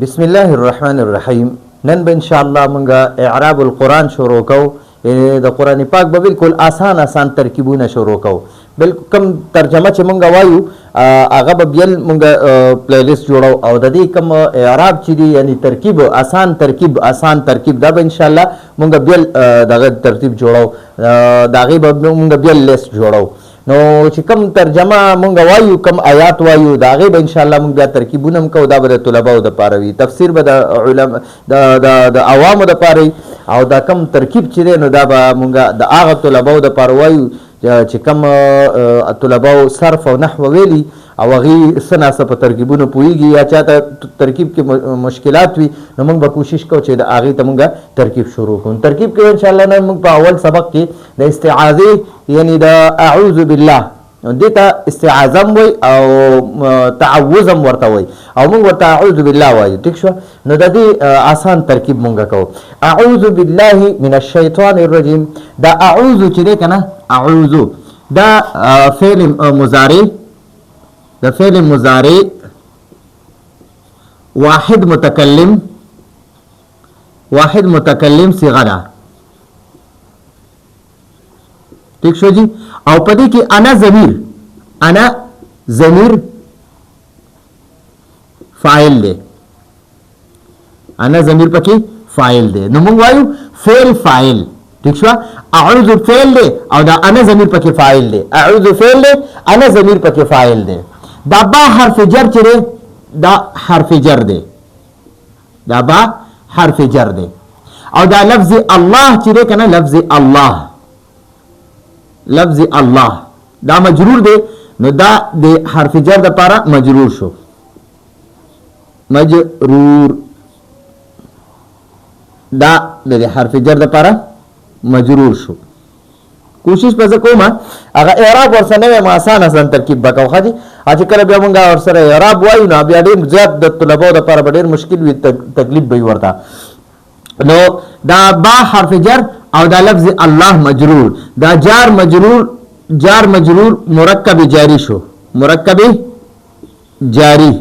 بسم الله الرحمن الرحیم. نن به ان شاء الله مونږه اعراب القرآن شروع کوو. د قرآن پاک به بالکل آسان ترکیبونه شروع کوو. بالکل کم ترجمه چې مونږ وایو هغه به بیل مونږ پلی لیست جوړو او د دې کم اعراب چې دی یعنی ترکیب آسان ترکیب دا به ان شاء الله مونږ بیل دغه ترتیب جوړو، دغه به مونږ بیل لیست جوړو. نو چې کم ترجمه مونږ وایو کم آیات وایو دا غي به ان شاء الله مونږ بیا ترکیبونه هم کوو. دا به د طلباو د پاره وي، تفسیر به د علما د عوامو د پاره او دا کم ترکیب چې دی نو دا به مونږ د هغه طلباو د پاره وایو چې کم طلباو صرف او نحو ویلي او هغه سناسه په ترکیبونو پويږي یا چاته ترکیب کې مشکلات وي نو موږ به کوشش کوو چې د هغه ته موږ ترکیب شروع کوو. ترکیب کې ان شاء الله نن موږ په اول سبق کې د استعاذه یعنی د اعوذ بالله دته استعاذه وي او تعوذ ورته وي او موږ ورته اعوذ بالله وایو. ٹھیک شو؟ نو د دې آسان ترکیب موږ کوو. اعوذ بالله من الشیطان الرجیم. دا اعوذ چې ده کنه اعوذ دا فعل مضارع د فعل مضارع واحد متکلم صيغه ده. ٹھیک شو جی؟ او پدې کې انا ضمیر فاعل دی. انا ضمیر پکې فاعل دی. نو موږ وایو فعل فاعل. ٹھیک شو؟ اعوذ فعل دی او دا انا ضمیر پکې فاعل دی. اعوذ فعل دی، انا ضمیر پکې فاعل دی. دا با حرف جر چره دا حرف جر دی. دا با حرف جر دی او دا لفظ الله چره کنه لفظ الله دا مجرور دی. نو دا د حرف جر د پاره مجرور شو. مجرور دا د حرف جر د پاره مجرور شو. کوشش پس کوم هغه اعراب ورسره ما آسان ترکیب وکاو. خاطی چې کله بیا مونږه ورسره اعراب وایو نو بیا ډیر زیات د طلباو لپاره ډیر مشکل وي، تکلیف به ورته. نو دا با حرف جر او دا لفظ الله مجرور. دا جار مجرور مرکب جاری شو. مرکب جاری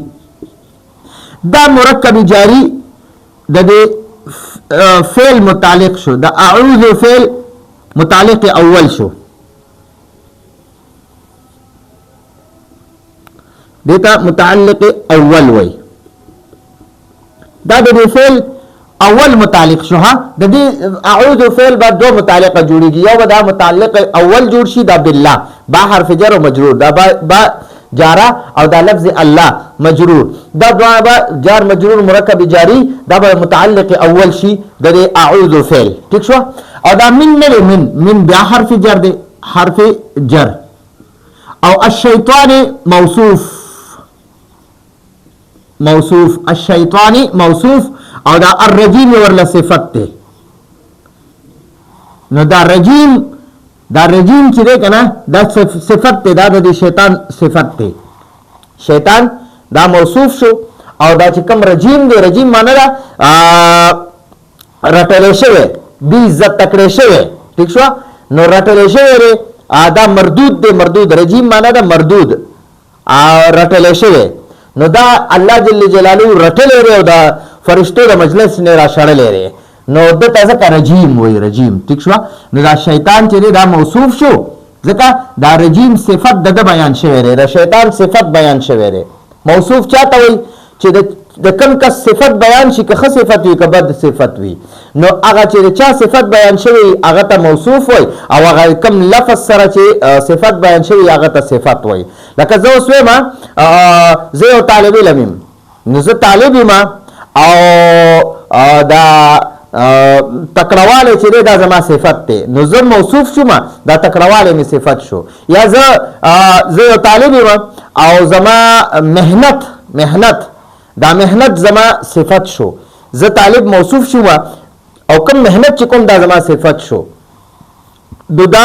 دا مرکب جاری د فعل متعلق شو. دا اعوذ فعل متعلق اول شو. دیتا متعلق اول وی. دا د فعل اول متعلق شو. ها د دې اعوذ فعل بعد دو متعلق جوړیږي. یو دا متعلق اول جوړ شي دا بالله با حرف جر او مجرور. دا با جارا او دا لفظ الله مجرور. دا با جار مجرور مرکب جاری دا به متعلق اول شي د اعوذ فعل. ٹھیک شو؟ او دا من بیا حرف جر دی، حرف جر. او الشیطان موصوف الشیطان موصوف او دا الرجیم ورله صفت دی. نو دا رجیم چې دی کنه دا صفت دی، دا د شیطان صفت دی. شیطان دا موصوف شو او دا چې کوم رجیم دی، رجیم معنی دا رټل شوی بی عزت تکړه شوی. ٹھیک شو؟ نو رټل شوی دی دا مردود دی. مردود رجیم معنی دا مردود رټل شوی. نو دا الله جل جلاله رټل لري او دا فرشتو د مجلس نه را شړل لري. نو د تاسو کا رجیم وای رجیم. ٹھیک شو؟ نو دا شیطان چې دا موصوف شو ځکه دا رجیم صفت د بیان شوی دی. دا شیطان صفت بیان شوی دی. موصوف چاته وای چې د کوم کس صفت بیان شي که ښه صفت وي که بد صفت وي نو هغه چې چا صفت بیان شوی هغه ته موصوف وای او هغه کوم لفظ سره چې صفت بیان شوی هغه ته صفت وای. لکه زه اوس وایم زه یو طالب علم یم نو زه طالب یم او دا تکړهوالی چې دی دا زما صفت دی نو زه موصوف شوم دا تکړهوالی مې صفت شو. یا زه یو طالب یم او زما محنت دا محنت زما صفت شو. زه طالب موصوف شوم او کوم محنت چې کوم دا زما صفت شو. دا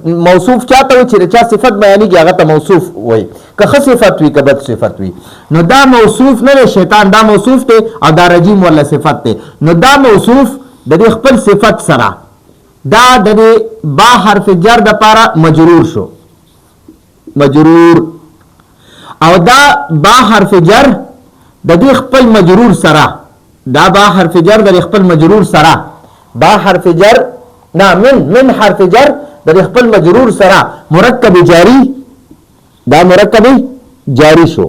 موصوف چاته وي چې چا صفت بیانېږي هغه ته موصوف وایي که ښه صفت وي که بد صفت وي. نو دا موصوف نه دی شیطان، دا موصوف دی او دا رجیم ولا صفت دی. نو دا موصوف د دې خپل صفت سره دا د با حرف جر د پاره مجرور شو. مجرور او دا با حرف جر د دې خپل مجرور سره دا با حرف جر د خپل مجرور سره، با حرف جر نه من حرف جر د خپل مجرور سره مرکب جاری، دا مرکب جاری شو،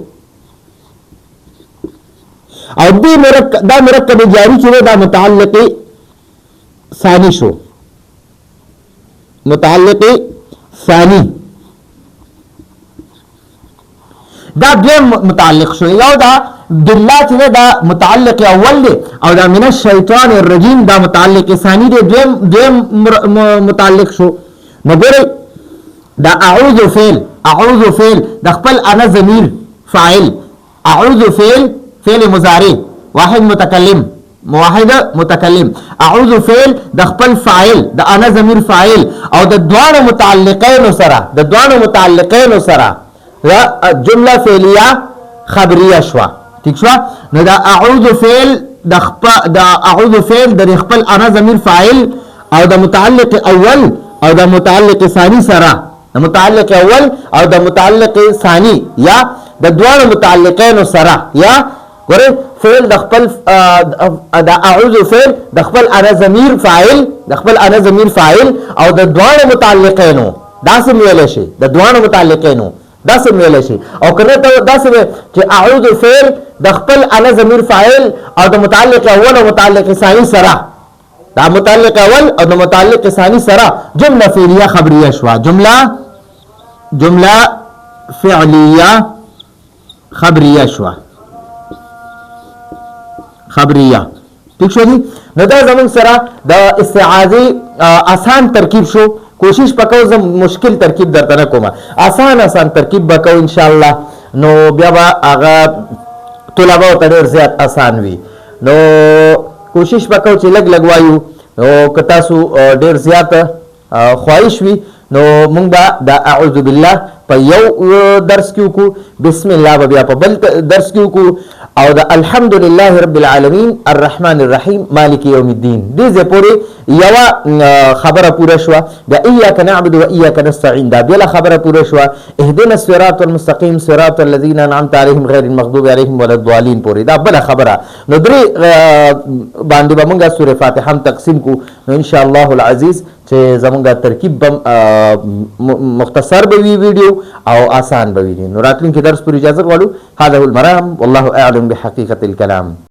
او دا مرکب جاری چې دا متعلق ثانی شو، متعلق ثانی دا دویم متعلق شو. یو دا بالله چې دا متعلق اول دی، او دا من الشیطان الرجیم دا متعلق ثانی دی، دویم متعلق شو. نو ګورئ دا اعوذ فعل د خپل انا ضمیر فاعل، اعوذ فعل مضارع واحد متکلم اعوذ فعل د خپل فاعل د انا ضمیر فاعل، او د دوانو متعلقین سره جمله فعلیه خبریه شو. ٹھیک شو. نو دا اعوذ فعل د خپل انا ضمیر فاعل او د متعلق اول او د متعلق ثانی سره، د متعلق اول او د متعلق ثانی یا د دوانو متعلقین سره، یا ګوره فعل د خپل د اعوذ فعل د خپل انا ضمیر فاعل او د دوانو متعلقینو داسې ویل شي، د دوانو متعلقینو داسې ویل شي. او کنه ته داسې چې اعوذ فعل د خپل انا ضمیر فاعل او د متعلق اول او متعلق ثانی سره، دا متعلق اول او د متعلق ثانی سره جمله فعلیه خبریه شو، جمله فعلیه خبریه شو، خبریه. ٹھیک شو دی. نو دا زمون سره د استعاذې آسان ترکیب شو. کوشش وکاو زه مشکل ترکیب درته نه کوم، آسان ترکیب وکاو ان شاء الله. نو بیا به هغه طلبه ته ډېر زیات آسان وي. نو کوشش وکاو چې لږ وایو، نو که تاسو ډېر زیات خواهش وي نو مونږ به د اعوذ بالله په یو درس کې وکړو، بسم الله به بیا په بل درس کې وکړو، او د الحمدلله رب العالمین الرحمن الرحیم مالک یوم الدین دې ځای پورې یوه خبره پوره شوه. د ایاک نعبد و ایاک نستعین دا بله خبره پوره شوه. اهدنا الصراط المستقیم صراط الذین انعمت علیهم غیر المغضوب علیهم ولا الضالین پورې دا بله خبره. نو درې باندې به مونږ سورې فاتحه هم تقسیم کو. نو ان شاء الله العزیز چې زمونږ ترکیب مختصر به وي ویډیو او آسان به وي. نو راتلونکي درس پر اجازه غواړو. هذا هو المرام والله اعلم بحقیقة الكلام.